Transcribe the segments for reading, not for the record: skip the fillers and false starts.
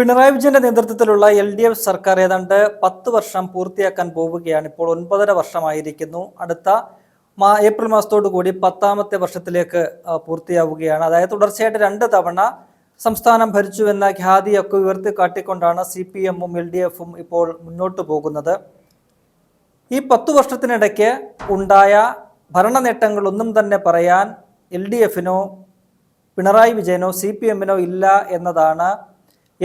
പിണറായി വിജയന്റെ നേതൃത്വത്തിലുള്ള LDF സർക്കാർ ഏതാണ്ട് 10 വർഷം പൂർത്തിയാക്കാൻ പോവുകയാണ്. ഇപ്പോൾ 9.5 വർഷമായിരിക്കുന്നു. അടുത്ത ഏപ്രിൽ മാസത്തോടു കൂടി 10ാമത്തെ വർഷത്തിലേക്ക് പൂർത്തിയാവുകയാണ്. അതായത് തുടർച്ചയായിട്ട് 2 തവണ സംസ്ഥാനം ഭരിച്ചുവെന്ന ഖ്യാതിയൊക്കെ ഉയർത്തിക്കാട്ടിക്കൊണ്ടാണ് CPM-ഉം LDF-ഉം ഇപ്പോൾ മുന്നോട്ട് പോകുന്നത്. ഈ 10 വർഷത്തിനിടയ്ക്ക് ഉണ്ടായ ഭരണ നേട്ടങ്ങളൊന്നും തന്നെ പറയാൻ LDF-നോ പിണറായി വിജയനോ CPM-നോ ഇല്ല എന്നതാണ്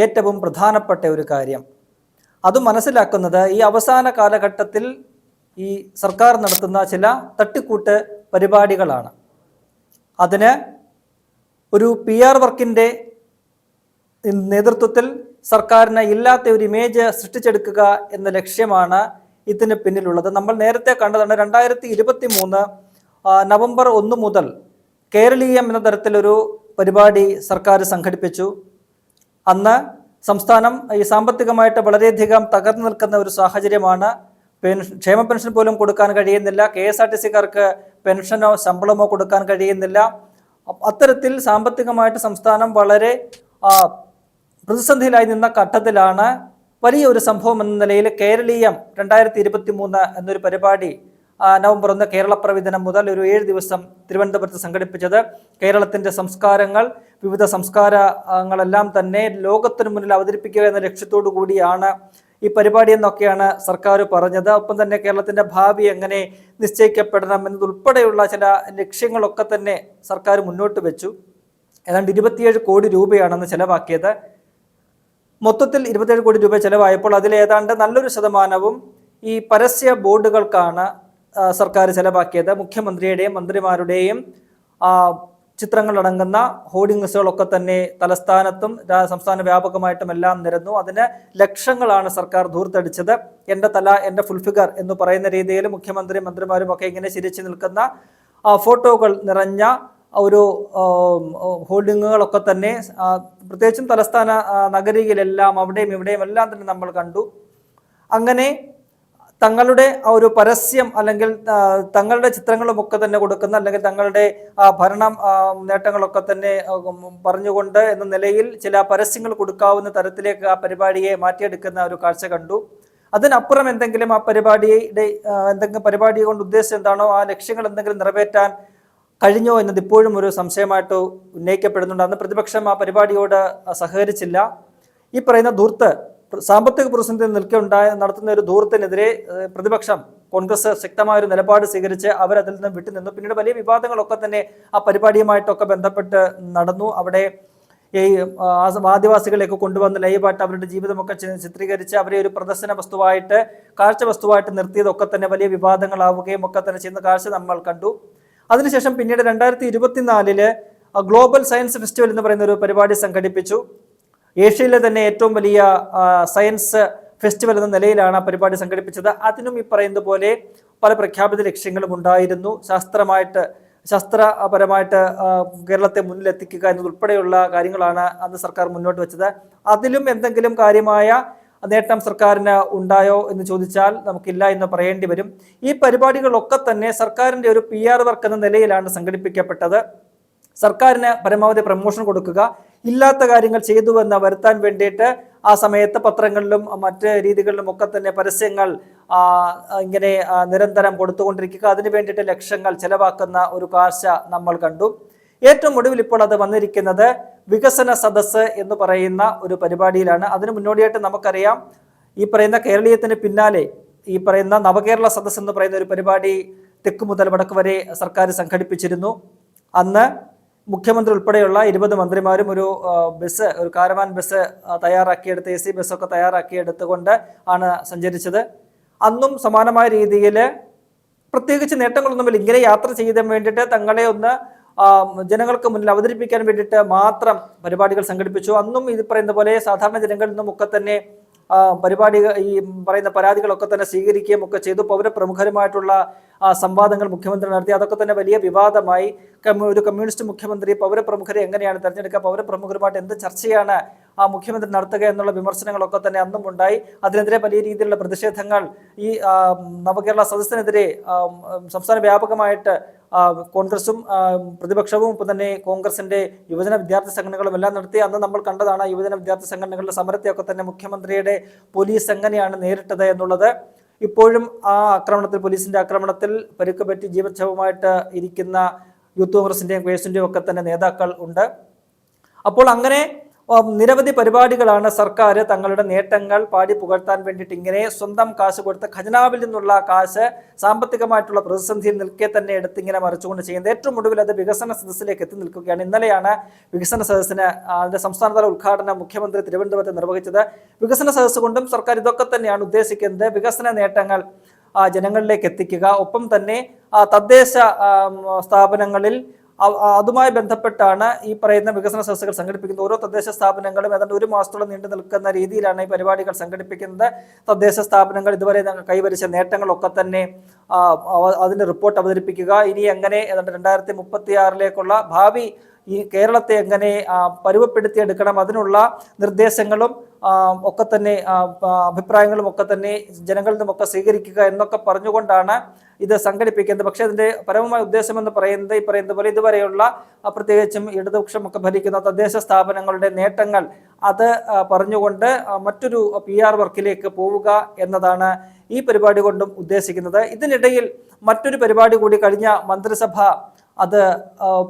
ഏറ്റവും പ്രധാനപ്പെട്ട ഒരു കാര്യം. അത് മനസ്സിലാക്കുന്നത് ഈ അവസാന കാലഘട്ടത്തിൽ ഈ സർക്കാർ നടത്തുന്ന ചില തട്ടിക്കൂട്ട് പരിപാടികളാണ്. അതിന് ഒരു PR വർക്കിൻ്റെ നേതൃത്വത്തിൽ സർക്കാരിന് ഇല്ലാത്ത ഒരു ഇമേജ് സൃഷ്ടിച്ചെടുക്കുക എന്ന ലക്ഷ്യമാണ് ഇതിന് പിന്നിലുള്ളത്. നമ്മൾ നേരത്തെ കണ്ടതാണ് 2023 നവംബർ 1 മുതൽ കേരളീയം എന്ന തരത്തിലൊരു പരിപാടി സർക്കാർ സംഘടിപ്പിച്ചു. അന്ന് സംസ്ഥാനം ഈ സാമ്പത്തികമായിട്ട് വളരെയധികം തകർന്നു നിൽക്കുന്ന ഒരു സാഹചര്യമാണ്. ക്ഷേമ പെൻഷൻ പോലും കൊടുക്കാൻ കഴിയുന്നില്ല. KSRTC-കാർക്ക് പെൻഷനോ ശമ്പളമോ കൊടുക്കാൻ കഴിയുന്നില്ല. അത്തരത്തിൽ സാമ്പത്തികമായിട്ട് സംസ്ഥാനം വളരെ പ്രതിസന്ധിയിലായി നിന്ന ഘട്ടത്തിലാണ് വലിയൊരു സംഭവം എന്ന നിലയിൽ കേരളീയം 2023 എന്നൊരു പരിപാടി നവംബർ 1 കേരളപ്പിറവി ദിനം മുതൽ ഒരു 7 ദിവസം തിരുവനന്തപുരത്ത് സംഘടിപ്പിച്ചത്. കേരളത്തിൻ്റെ സംസ്കാരങ്ങൾ, വിവിധ സംസ്കാരങ്ങളെല്ലാം തന്നെ ലോകത്തിനു മുന്നിൽ അവതരിപ്പിക്കുക എന്ന ലക്ഷ്യത്തോടു കൂടിയാണ് ഈ പരിപാടി എന്നൊക്കെയാണ് സർക്കാർ പറഞ്ഞത്. ഒപ്പം തന്നെ കേരളത്തിൻ്റെ ഭാവി എങ്ങനെ നിശ്ചയിക്കപ്പെടണം എന്നതുൾപ്പെടെയുള്ള ചില ലക്ഷ്യങ്ങളൊക്കെ തന്നെ സർക്കാർ മുന്നോട്ട് വെച്ചു. ഏതാണ്ട് 27 കോടി രൂപയാണെന്ന് ചെലവാക്കിയത്. മൊത്തത്തിൽ 27 കോടി രൂപ ചെലവായപ്പോൾ അതിലേതാണ്ട് നല്ലൊരു ശതമാനവും ഈ പരസ്യ ബോർഡുകൾക്കാണ് സർക്കാർ ചെലവാക്കിയത്. മുഖ്യമന്ത്രിയുടെയും മന്ത്രിമാരുടെയും ചിത്രങ്ങളടങ്ങുന്ന ഹോർഡിങ്സുകളൊക്കെ തന്നെ തലസ്ഥാനത്തും സംസ്ഥാന വ്യാപകമായിട്ടും എല്ലാം നിരന്നു. അതിന് ലക്ഷങ്ങളാണ് സർക്കാർ ധൂർത്തടിച്ചത്. എൻ്റെ തല എൻ്റെ ഫുൾ ഫിഗർ എന്ന് പറയുന്ന രീതിയിൽ മുഖ്യമന്ത്രിയും മന്ത്രിമാരും ഒക്കെ ഇങ്ങനെ ചിരിച്ചു നിൽക്കുന്ന ഫോട്ടോകൾ നിറഞ്ഞ ഒരു ഹോർഡിങ്ങുകളൊക്കെ തന്നെ പ്രത്യേകിച്ചും തലസ്ഥാന നഗരിയിലെല്ലാം അവിടെയും ഇവിടെയും എല്ലാം തന്നെ നമ്മൾ കണ്ടു. അങ്ങനെ തങ്ങളുടെ ഒരു പരസ്യം അല്ലെങ്കിൽ തങ്ങളുടെ ചിത്രങ്ങളുമൊക്കെ തന്നെ കൊടുക്കുന്ന അല്ലെങ്കിൽ തങ്ങളുടെ ഭരണം നേട്ടങ്ങളൊക്കെ തന്നെ പറഞ്ഞുകൊണ്ട് എന്ന നിലയിൽ ചില പരസ്യങ്ങൾ കൊടുക്കാവുന്ന തരത്തിലേക്ക് ആ പരിപാടിയെ മാറ്റിയെടുക്കുന്ന ഒരു കാഴ്ച കണ്ടു. അതിനപ്പുറം എന്തെങ്കിലും ആ പരിപാടി കൊണ്ട് ഉദ്ദേശിച്ചത് എന്താണോ ആ ലക്ഷ്യങ്ങൾ എന്തെങ്കിലും നിറവേറ്റാൻ കഴിഞ്ഞോ എന്നത് ഇപ്പോഴും ഒരു സംശയമായിട്ട് ഉന്നയിക്കപ്പെടുന്നുണ്ട്. അന്ന് പ്രതിപക്ഷം ആ പരിപാടിയോട് സഹകരിച്ചില്ല. ഈ പറയുന്ന ധൂർത്ത് സാമ്പത്തിക പ്രതിസന്ധി നടത്തുന്ന ഒരു ധൂർത്തിനെതിരെ പ്രതിപക്ഷം കോൺഗ്രസ് ശക്തമായൊരു നിലപാട് സ്വീകരിച്ച് അവരതിൽ നിന്ന് വിട്ടുനിന്നു. പിന്നീട് വലിയ വിവാദങ്ങളൊക്കെ തന്നെ ആ പരിപാടിയുമായിട്ടൊക്കെ ബന്ധപ്പെട്ട് നടന്നു. അവിടെ ഈ ആദിവാസികളെയൊക്കെ കൊണ്ടുവന്ന് ലൈവായിട്ട് അവരുടെ ജീവിതമൊക്കെ ചിത്രീകരിച്ച് അവരെ ഒരു പ്രദർശന വസ്തുവായിട്ട് കാഴ്ച വസ്തുവായിട്ട് നിർത്തിയതൊക്കെ തന്നെ വലിയ വിവാദങ്ങളാവുകയും ഒക്കെ തന്നെ ചെയ്യുന്ന കാഴ്ച നമ്മൾ കണ്ടു. അതിനുശേഷം പിന്നീട് 2024 ഗ്ലോബൽ സയൻസ് ഫെസ്റ്റിവൽ എന്ന് പറയുന്ന ഒരു പരിപാടി സംഘടിപ്പിച്ചു. ഏഷ്യയിലെ തന്നെ ഏറ്റവും വലിയ സയൻസ് ഫെസ്റ്റിവൽ എന്ന നിലയിലാണ് ആ പരിപാടി സംഘടിപ്പിച്ചത്. അതിനും ഈ പറയുന്നത് പോലെ പല പ്രഖ്യാപിത ലക്ഷ്യങ്ങളും ഉണ്ടായിരുന്നു. ശാസ്ത്രപരമായിട്ട് കേരളത്തെ മുന്നിലെത്തിക്കുക എന്നതുൾപ്പെടെയുള്ള കാര്യങ്ങളാണ് അന്ന് സർക്കാർ മുന്നോട്ട് വെച്ചത്. അതിലും എന്തെങ്കിലും കാര്യമായ നേട്ടം സർക്കാരിന് ഉണ്ടായോ എന്ന് ചോദിച്ചാൽ നമുക്കില്ല എന്ന് പറയേണ്ടി വരും. ഈ പരിപാടികളൊക്കെ തന്നെ സർക്കാരിൻ്റെ ഒരു PR വർക്ക് എന്ന നിലയിലാണ് സംഘടിപ്പിക്കപ്പെട്ടത്. സർക്കാരിന് പരമാവധി പ്രമോഷൻ കൊടുക്കുക, ഇല്ലാത്ത കാര്യങ്ങൾ ചെയ്തുവെന്ന് വരുത്താൻ വേണ്ടിയിട്ട് ആ സമയത്ത് പത്രങ്ങളിലും മറ്റ് രീതികളിലും ഒക്കെ തന്നെ പരസ്യങ്ങൾ ഇങ്ങനെ നിരന്തരം കൊടുത്തുകൊണ്ടിരിക്കുക. അതിനു വേണ്ടിയിട്ട് ലക്ഷങ്ങൾ ചെലവാക്കുന്ന ഒരു കാഴ്ച നമ്മൾ കണ്ടു. ഏറ്റവും ഒടുവിൽ ഇപ്പോൾ അത് വന്നിരിക്കുന്നത് വികസന സദസ്സ് എന്ന് പറയുന്ന ഒരു പരിപാടിയിലാണ്. അതിന് മുന്നോടിയായിട്ട് നമുക്കറിയാം ഈ പറയുന്ന കേരളീയത്തിന് പിന്നാലെ ഈ പറയുന്ന നവകേരള സദസ്സ് എന്ന് പറയുന്ന ഒരു പരിപാടി തെക്ക് മുതൽ വടക്ക് വരെ സർക്കാർ സംഘടിപ്പിച്ചിരുന്നു. അന്ന് മുഖ്യമന്ത്രി ഉൾപ്പെടെയുള്ള 20 മന്ത്രിമാരും ഒരു കാരവാൻ ബസ് തയ്യാറാക്കിയെടുത്ത് AC ബസ്സൊക്കെ തയ്യാറാക്കിയെടുത്തുകൊണ്ട് ആണ് സഞ്ചരിച്ചത്. അന്നും സമാനമായ രീതിയിൽ പ്രത്യേകിച്ച് നേട്ടങ്ങളൊന്നുമില്ല. ഇങ്ങനെ യാത്ര ചെയ്യാൻ വേണ്ടിയിട്ട് തങ്ങളെ ഒന്ന് ജനങ്ങൾക്ക് മുന്നിൽ അവതരിപ്പിക്കാൻ വേണ്ടിയിട്ട് മാത്രം പരിപാടികൾ സംഘടിപ്പിച്ചു. അന്നും ഇത് പറയുന്ന പോലെ സാധാരണ ജനങ്ങളിൽ നിന്നും ഒക്കെ തന്നെ ഈ പറയുന്ന പരാതികളൊക്കെ തന്നെ സ്വീകരിക്കുകയും ഒക്കെ ചെയ്തു. പൗരപ്രമുഖരുമായിട്ടുള്ള സംവാദങ്ങൾ മുഖ്യമന്ത്രി നടത്തി. അതൊക്കെ തന്നെ വലിയ വിവാദമായി. ഒരു കമ്മ്യൂണിസ്റ്റ് മുഖ്യമന്ത്രി പൗരപ്രമുഖരെ എങ്ങനെയാണ് തെരഞ്ഞെടുക്കുക, പൗരപ്രമുഖരുമായിട്ട് എന്ത് ചർച്ചയാണ് മുഖ്യമന്ത്രി നടത്തുക എന്നുള്ള വിമർശനങ്ങളൊക്കെ തന്നെ അന്നും ഉണ്ടായി. അതിനെതിരെ വലിയ രീതിയിലുള്ള പ്രതിഷേധങ്ങൾ ഈ നവകേരള സദസ്സിനെതിരെ സംസ്ഥാന വ്യാപകമായിട്ട് കോൺഗ്രസും പ്രതിപക്ഷവും ഇപ്പം തന്നെ കോൺഗ്രസിന്റെ യുവജന വിദ്യാർത്ഥി സംഘടനകളും എല്ലാം നടത്തി. അന്ന് നമ്മൾ കണ്ടതാണ് യുവജന വിദ്യാർത്ഥി സംഘടനകളുടെ സമരത്തെയൊക്കെ തന്നെ മുഖ്യമന്ത്രിയുടെ പോലീസ് എങ്ങനെയാണ് നേരിട്ടത് എന്നുള്ളത്. ഇപ്പോഴും ആ ആക്രമണത്തിൽ, പോലീസിന്റെ ആക്രമണത്തിൽ പരിക്ക് പറ്റി ജീവച്ഛവമായിട്ട് ഇരിക്കുന്ന യൂത്ത് കോൺഗ്രസിന്റെയും കേസിന്റെയും ഒക്കെ തന്നെ നേതാക്കൾ ഉണ്ട്. അപ്പോൾ അങ്ങനെ നിരവധി പരിപാടികളാണ് സർക്കാർ തങ്ങളുടെ നേട്ടങ്ങൾ പാടി പുകഴ്ത്താൻ വേണ്ടിയിട്ട് ഇങ്ങനെ സ്വന്തം കാശ് കൊടുത്ത ഖജനാവിൽ നിന്നുള്ള കാശ് സാമ്പത്തികമായിട്ടുള്ള പ്രതിസന്ധിയിൽ നിൽക്കെ തന്നെ എടുത്തിങ്ങനെ മറിച്ചുകൊണ്ട് ചെയ്യുന്നത്. ഏറ്റവും ഒടുവിൽ അത് വികസന സദസ്സിലേക്ക് എത്തി നിൽക്കുകയാണ്. ഇന്നലെയാണ് വികസന സദസ്സിന് അതിന്റെ സംസ്ഥാനതല ഉദ്ഘാടനം മുഖ്യമന്ത്രി തിരുവനന്തപുരത്ത് നിർവഹിച്ചത്. വികസന സദസ്സ് കൊണ്ടും സർക്കാർ ഇതൊക്കെ തന്നെയാണ് ഉദ്ദേശിക്കുന്നത്, വികസന നേട്ടങ്ങൾ ജനങ്ങളിലേക്ക് എത്തിക്കുക. ഒപ്പം തന്നെ തദ്ദേശ സ്ഥാപനങ്ങളിൽ അതുമായി ബന്ധപ്പെട്ടാണ് ഈ പറയുന്ന വികസന സദസ്സുകൾ സംഘടിപ്പിക്കുന്നത്. ഓരോ തദ്ദേശ സ്ഥാപനങ്ങളും ഏതാണ്ട് 1 മാസത്തോളം നീണ്ടു നിൽക്കുന്ന രീതിയിലാണ് ഈ പരിപാടികൾ സംഘടിപ്പിക്കുന്നത്. തദ്ദേശ സ്ഥാപനങ്ങൾ ഇതുവരെ കൈവരിച്ച നേട്ടങ്ങളൊക്കെ തന്നെ അതിന്റെ റിപ്പോർട്ട് അവതരിപ്പിക്കുക. ഇനി എങ്ങനെ ഏതാണ്ട് 2036 ഭാവി ഈ കേരളത്തെ എങ്ങനെ പരുവപ്പെടുത്തിയെടുക്കണം, അതിനുള്ള നിർദ്ദേശങ്ങളും ഒക്കെ തന്നെ അഭിപ്രായങ്ങളും ഒക്കെ തന്നെ ജനങ്ങളിൽ നിന്നുമൊക്കെ സ്വീകരിക്കുക എന്നൊക്കെ പറഞ്ഞുകൊണ്ടാണ് ഇത് സംഘടിപ്പിക്കുന്നത്. പക്ഷേ അതിന്റെ പരമമായ ഉദ്ദേശം എന്ന് പറയുന്നത് പോലെ ഇതുവരെയുള്ള പ്രത്യേകിച്ചും ഇടതുപക്ഷമൊക്കെ ഭരിക്കുന്ന തദ്ദേശ സ്ഥാപനങ്ങളുടെ നേട്ടങ്ങൾ അത് പറഞ്ഞുകൊണ്ട് മറ്റൊരു PR വർക്കിലേക്ക് പോവുക എന്നതാണ് ഈ പരിപാടി കൊണ്ടും ഉദ്ദേശിക്കുന്നത്. ഇതിനിടയിൽ മറ്റൊരു പരിപാടി കൂടി കഴിഞ്ഞ മന്ത്രിസഭ അത്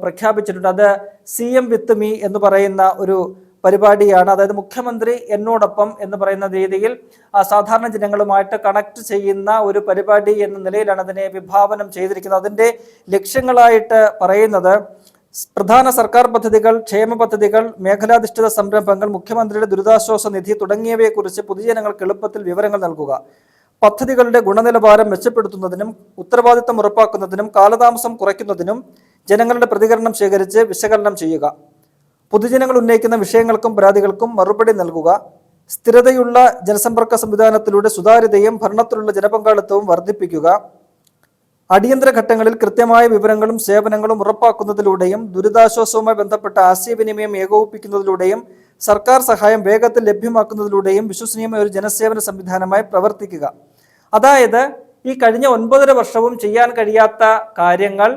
പ്രഖ്യാപിച്ചിട്ടുണ്ട്. അത് CM വിത്ത് മീ എന്ന് പറയുന്ന ഒരു പരിപാടിയാണ്. അതായത് മുഖ്യമന്ത്രി എന്നോടൊപ്പം എന്ന് പറയുന്ന രീതിയിൽ സാധാരണ ജനങ്ങളുമായിട്ട് കണക്ട് ചെയ്യുന്ന ഒരു പരിപാടി എന്ന നിലയിലാണ് അതിനെ വിഭാവനം ചെയ്തിരിക്കുന്നത്. അതിൻ്റെ ലക്ഷ്യങ്ങളായിട്ട് പറയുന്നത് പ്രധാന സർക്കാർ പദ്ധതികൾ, ക്ഷേമ പദ്ധതികൾ, മേഖലാധിഷ്ഠിത സംരംഭങ്ങൾ, മുഖ്യമന്ത്രിയുടെ ദുരിതാശ്വാസ നിധി തുടങ്ങിയവയെക്കുറിച്ച് പൊതുജനങ്ങൾക്ക് എളുപ്പത്തിൽ വിവരങ്ങൾ നൽകുക, പദ്ധതികളുടെ ഗുണനിലവാരം മെച്ചപ്പെടുത്തുന്നതിനും ഉത്തരവാദിത്തം ഉറപ്പാക്കുന്നതിനും കാലതാമസം കുറയ്ക്കുന്നതിനും ജനങ്ങളുടെ പ്രതികരണം ശേഖരിച്ച് വിശകലനം ചെയ്യുക, പൊതുജനങ്ങൾ ഉന്നയിക്കുന്ന വിഷയങ്ങൾക്കും പരാതികൾക്കും മറുപടി നൽകുക, സ്ഥിരതയുള്ള ജനസമ്പർക്ക സംവിധാനത്തിലൂടെ സുതാര്യതയും ഭരണത്തിലുള്ള ജനപങ്കാളിത്തവും വർദ്ധിപ്പിക്കുക, അടിയന്തര ഘട്ടങ്ങളിൽ കൃത്യമായ വിവരങ്ങളും സേവനങ്ങളും ഉറപ്പാക്കുന്നതിലൂടെയും ദുരിതാശ്വാസവുമായി ബന്ധപ്പെട്ട ആശയവിനിമയം ഏകോപിപ്പിക്കുന്നതിലൂടെയും സർക്കാർ സഹായം വേഗത്തിൽ ലഭ്യമാക്കുന്നതിലൂടെയും വിശ്വസനീയമായ ഒരു ജനസേവന സംവിധാനമായി പ്രവർത്തിക്കുക. അതായത് ഈ കഴിഞ്ഞ 9.5 വർഷവും ചെയ്യാൻ കഴിയാത്ത കാര്യങ്ങൾ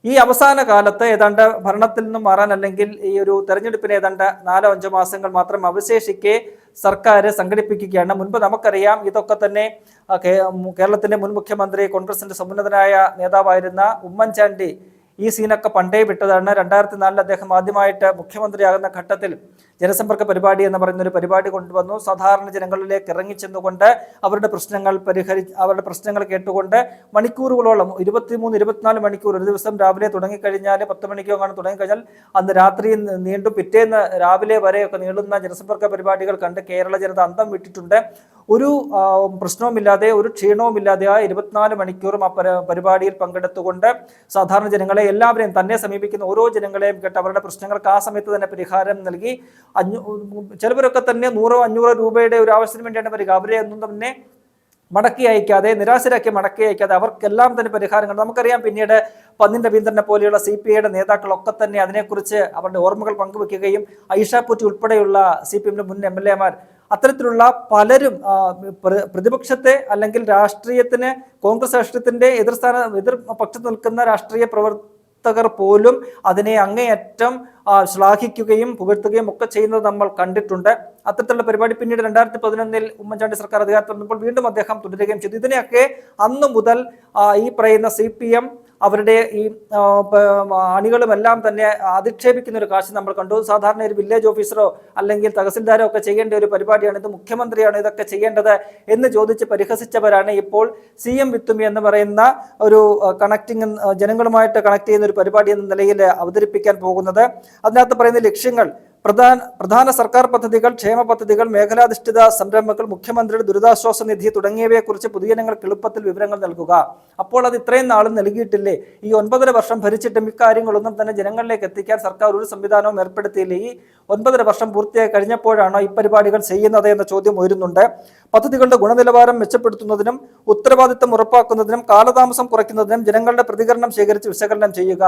ഈ അവസാന കാലത്ത് ഏതാണ്ട് ഭരണത്തിൽ നിന്നും മാറാൻ, അല്ലെങ്കിൽ ഈ ഒരു തെരഞ്ഞെടുപ്പിന് ഏതാണ്ട് 4-5 മാസങ്ങൾ മാത്രം അവശേഷിക്കെ സർക്കാർ സംഘടിപ്പിക്കുകയാണ്. മുൻപ് നമുക്കറിയാം, ഇതൊക്കെ തന്നെ കേരളത്തിന്റെ മുൻ മുഖ്യമന്ത്രി, കോൺഗ്രസിന്റെ സമുന്നതനായ നേതാവായിരുന്ന ഉമ്മൻചാണ്ടി ഈ സീനൊക്കെ പണ്ടേ വിട്ടതാണ്. 2004 അദ്ദേഹം ആദ്യമായിട്ട് മുഖ്യമന്ത്രിയാകുന്ന ഘട്ടത്തിൽ ജനസമ്പർക്ക പരിപാടി എന്ന് പറയുന്ന ഒരു പരിപാടി കൊണ്ടുവന്നു. സാധാരണ ജനങ്ങളിലേക്ക് ഇറങ്ങിച്ചെന്നുകൊണ്ട് അവരുടെ പ്രശ്നങ്ങൾ കേട്ടുകൊണ്ട് മണിക്കൂറുകളോളം 23-24 മണിക്കൂർ, ഒരു ദിവസം രാവിലെ തുടങ്ങിക്കഴിഞ്ഞാൽ 10 മണിക്കോ കാണാൻ തുടങ്ങിക്കഴിഞ്ഞാൽ അന്ന് രാത്രി നീണ്ടും പിറ്റേന്ന് രാവിലെ വരെയൊക്കെ നീളുന്ന ജനസമ്പർക്ക പരിപാടികൾ കണ്ട് കേരള ജനത അന്തം വിട്ടിട്ടുണ്ട്. ഒരു പ്രശ്നവുമില്ലാതെ, ഒരു ക്ഷീണവുമില്ലാതെ ആ 24 മണിക്കൂറും ആ പരിപാടിയിൽ പങ്കെടുത്തുകൊണ്ട് സാധാരണ ജനങ്ങളെ എല്ലാവരെയും, തന്നെ സമീപിക്കുന്ന ഓരോ ജനങ്ങളെയും കേട്ട് അവരുടെ പ്രശ്നങ്ങൾക്ക് ആ സമയത്ത് തന്നെ പരിഹാരം നൽകി. ചിലവരൊക്കെ തന്നെ 100-500 രൂപയുടെ ഒരു ആവശ്യത്തിന് വേണ്ടിയാണ് വരിക. അവരെ ഒന്നും തന്നെ മടക്കി അയക്കാതെ, നിരാശരാക്കി മടക്കി അയക്കാതെ അവർക്കെല്ലാം തന്നെ പരിഹാരങ്ങൾ. നമുക്കറിയാം, പിന്നീട് പന്നിൻ രവീന്ദ്രനെ പോലെയുള്ള CPIയുടെ നേതാക്കളൊക്കെ തന്നെ അതിനെക്കുറിച്ച് അവരുടെ ഓർമ്മകൾ പങ്കുവെക്കുകയും ഐഷ പൂറ്റി ഉൾപ്പെടെയുള്ള CPMന്റെ മുൻ MLA മാർ, അത്തരത്തിലുള്ള പലരും പ്രതിപക്ഷത്തെ അല്ലെങ്കിൽ രാഷ്ട്രീയത്തിന്, കോൺഗ്രസ് രാഷ്ട്രീയത്തിന്റെ എതിർ പക്ഷത്ത് നിൽക്കുന്ന രാഷ്ട്രീയ പ്രവർത്തകർ പോലും അതിനെ അങ്ങേയറ്റം ശ്ലാഘിക്കുകയും പുകഴ്ത്തുകയും ഒക്കെ ചെയ്യുന്നത് നമ്മൾ കണ്ടിട്ടുണ്ട്. അത്തരത്തിലുള്ള പരിപാടി പിന്നീട് 2011 ഉമ്മൻചാണ്ടി സർക്കാർ അധികാരത്തിൽ വന്നപ്പോൾ വീണ്ടും അദ്ദേഹം തുടരുകയും ചെയ്തു. ഇതിനെയൊക്കെ അന്നു മുതൽ ഈ പറയുന്ന CPM അവരുടെ ഈ അണികളുമെല്ലാം തന്നെ അധിക്ഷേപിക്കുന്ന ഒരു കാഴ്ച നമ്മൾ കണ്ടു. സാധാരണ ഒരു വില്ലേജ് ഓഫീസറോ അല്ലെങ്കിൽ തഹസിൽദാരോ ഒക്കെ ചെയ്യേണ്ട ഒരു പരിപാടിയാണ് ഇത്, മുഖ്യമന്ത്രിയാണ് ഇതൊക്കെ ചെയ്യേണ്ടത് എന്ന് ചോദിച്ച് പരിഹസിച്ചവരാണ് ഇപ്പോൾ CM വിത്ത് മീ എന്ന് പറയുന്ന ഒരു കണക്റ്റിംഗ്, ജനങ്ങളുമായിട്ട് കണക്ട് ചെയ്യുന്ന ഒരു പരിപാടി എന്ന നിലയിൽ അവതരിപ്പിക്കാൻ പോകുന്നത്. അതിനകത്ത് പറയുന്ന ലക്ഷ്യങ്ങൾ പ്രധാന സർക്കാർ പദ്ധതികൾ, ക്ഷേമ പദ്ധതികൾ, മേഖലാധിഷ്ഠിത സംരംഭങ്ങൾ, മുഖ്യമന്ത്രിയുടെ ദുരിതാശ്വാസ നിധി തുടങ്ങിയവയെക്കുറിച്ച് പൊതുജനങ്ങൾക്ക് എളുപ്പത്തിൽ വിവരങ്ങൾ നൽകുക. അപ്പോൾ അത് ഇത്രയും നാളും നൽകിയിട്ടില്ലേ? ഈ 9.5 വർഷം ഭരിച്ചിട്ടും ഇക്കാര്യങ്ങളൊന്നും തന്നെ ജനങ്ങളിലേക്ക് എത്തിക്കാൻ സർക്കാർ ഒരു സംവിധാനവും ഏർപ്പെടുത്തിയില്ലേ? ഈ 9.5 വർഷം പൂർത്തിയായി കഴിഞ്ഞപ്പോഴാണോ ഈ പരിപാടികൾ ചെയ്യുന്നത് എന്ന ചോദ്യം ഉയരുന്നുണ്ട്. പദ്ധതികളുടെ ഗുണനിലവാരം മെച്ചപ്പെടുത്തുന്നതിനും ഉത്തരവാദിത്തം ഉറപ്പാക്കുന്നതിനും കാലതാമസം കുറയ്ക്കുന്നതിനും ജനങ്ങളുടെ പ്രതികരണം ശേഖരിച്ച് വിശകലനം ചെയ്യുക.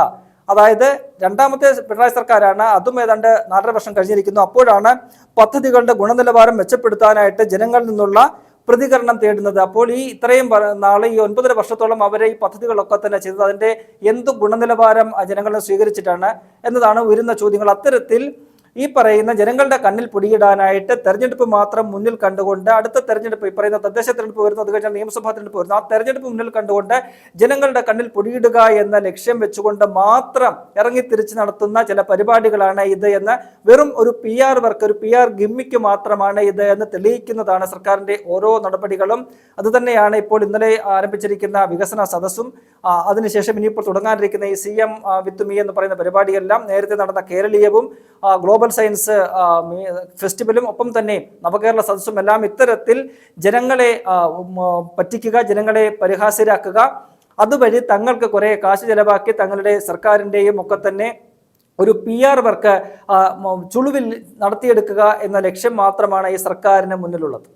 അതായത് രണ്ടാമത്തെ പിണറായി സർക്കാരാണ്, അതും ഏതാണ്ട് 4.5 വർഷം കഴിഞ്ഞിരിക്കുന്നു. അപ്പോഴാണ് പദ്ധതികളുടെ ഗുണനിലവാരം മെച്ചപ്പെടുത്താനായിട്ട് ജനങ്ങളിൽ നിന്നുള്ള പ്രതികരണം തേടുന്നത്. അപ്പോൾ ഈ ഇത്രയും നാളെ ഈ 9.5 വർഷത്തോളം അവരെ ഈ പദ്ധതികളൊക്കെ തന്നെ ചെയ്തത് അതിന്റെ എന്ത് ഗുണനിലവാരം ജനങ്ങളെ സ്വീകരിച്ചിട്ടാണ് എന്നതാണ് ഉയരുന്ന ചോദ്യങ്ങൾ. അത്തരത്തിൽ ഈ പറയുന്ന ജനങ്ങളുടെ കണ്ണിൽ പൊടിയിടാനായിട്ട് തെരഞ്ഞെടുപ്പ് മാത്രം മുന്നിൽ കണ്ടുകൊണ്ട് അടുത്ത തെരഞ്ഞെടുപ്പ്, ഈ പറയുന്ന തദ്ദേശ തെരഞ്ഞെടുപ്പ് വരുന്നു, അത് കഴിഞ്ഞാൽ നിയമസഭാ തെരഞ്ഞെടുപ്പ് വരുന്നു, ആ തെരഞ്ഞെടുപ്പ് മുന്നിൽ കണ്ടുകൊണ്ട് ജനങ്ങളുടെ കണ്ണിൽ പൊടിയിടുക എന്ന ലക്ഷ്യം വെച്ചുകൊണ്ട് മാത്രം ഇറങ്ങിത്തിരിച്ച് നടത്തുന്ന ചില പരിപാടികളാണ് ഇത് എന്ന്, വെറും ഒരു PR വർക്ക്, ഒരു PR ഗിമ്മിക്ക് മാത്രമാണ് ഇത് എന്ന് തെളിയിക്കുന്നതാണ് സർക്കാരിന്റെ ഓരോ നടപടികളും. അതുതന്നെയാണ് ഇപ്പോൾ ഇന്നലെ ആരംഭിച്ചിരിക്കുന്ന വികസന സദസ്സും അതിനുശേഷം ഇനിയിപ്പോൾ തുടങ്ങാനിരിക്കുന്ന ഈ CM വിത്ത് മീ എന്ന് പറയുന്ന പരിപാടിയെല്ലാം, നേരത്തെ നടന്ന കേരളീയവും ഗ്ലോബൽ സയൻസ് ഫെസ്റ്റിവലും ഒപ്പം തന്നെ നവകേരള സദസ്സും എല്ലാം ഇത്തരത്തിൽ ജനങ്ങളെ പറ്റിക്കുക, ജനങ്ങളെ പരിഹാസ്യരാക്കുക, അതുവഴി തങ്ങൾക്ക് കുറെ കാശ് ചെലവാക്കി തങ്ങളുടെ സർക്കാരിൻ്റെയും ഒക്കെ തന്നെ ഒരു PR വർക്ക് ചുളുവിൽ നടത്തിയെടുക്കുക എന്ന ലക്ഷ്യം മാത്രമാണ് ഈ സർക്കാരിന് മുന്നിലുള്ളത്.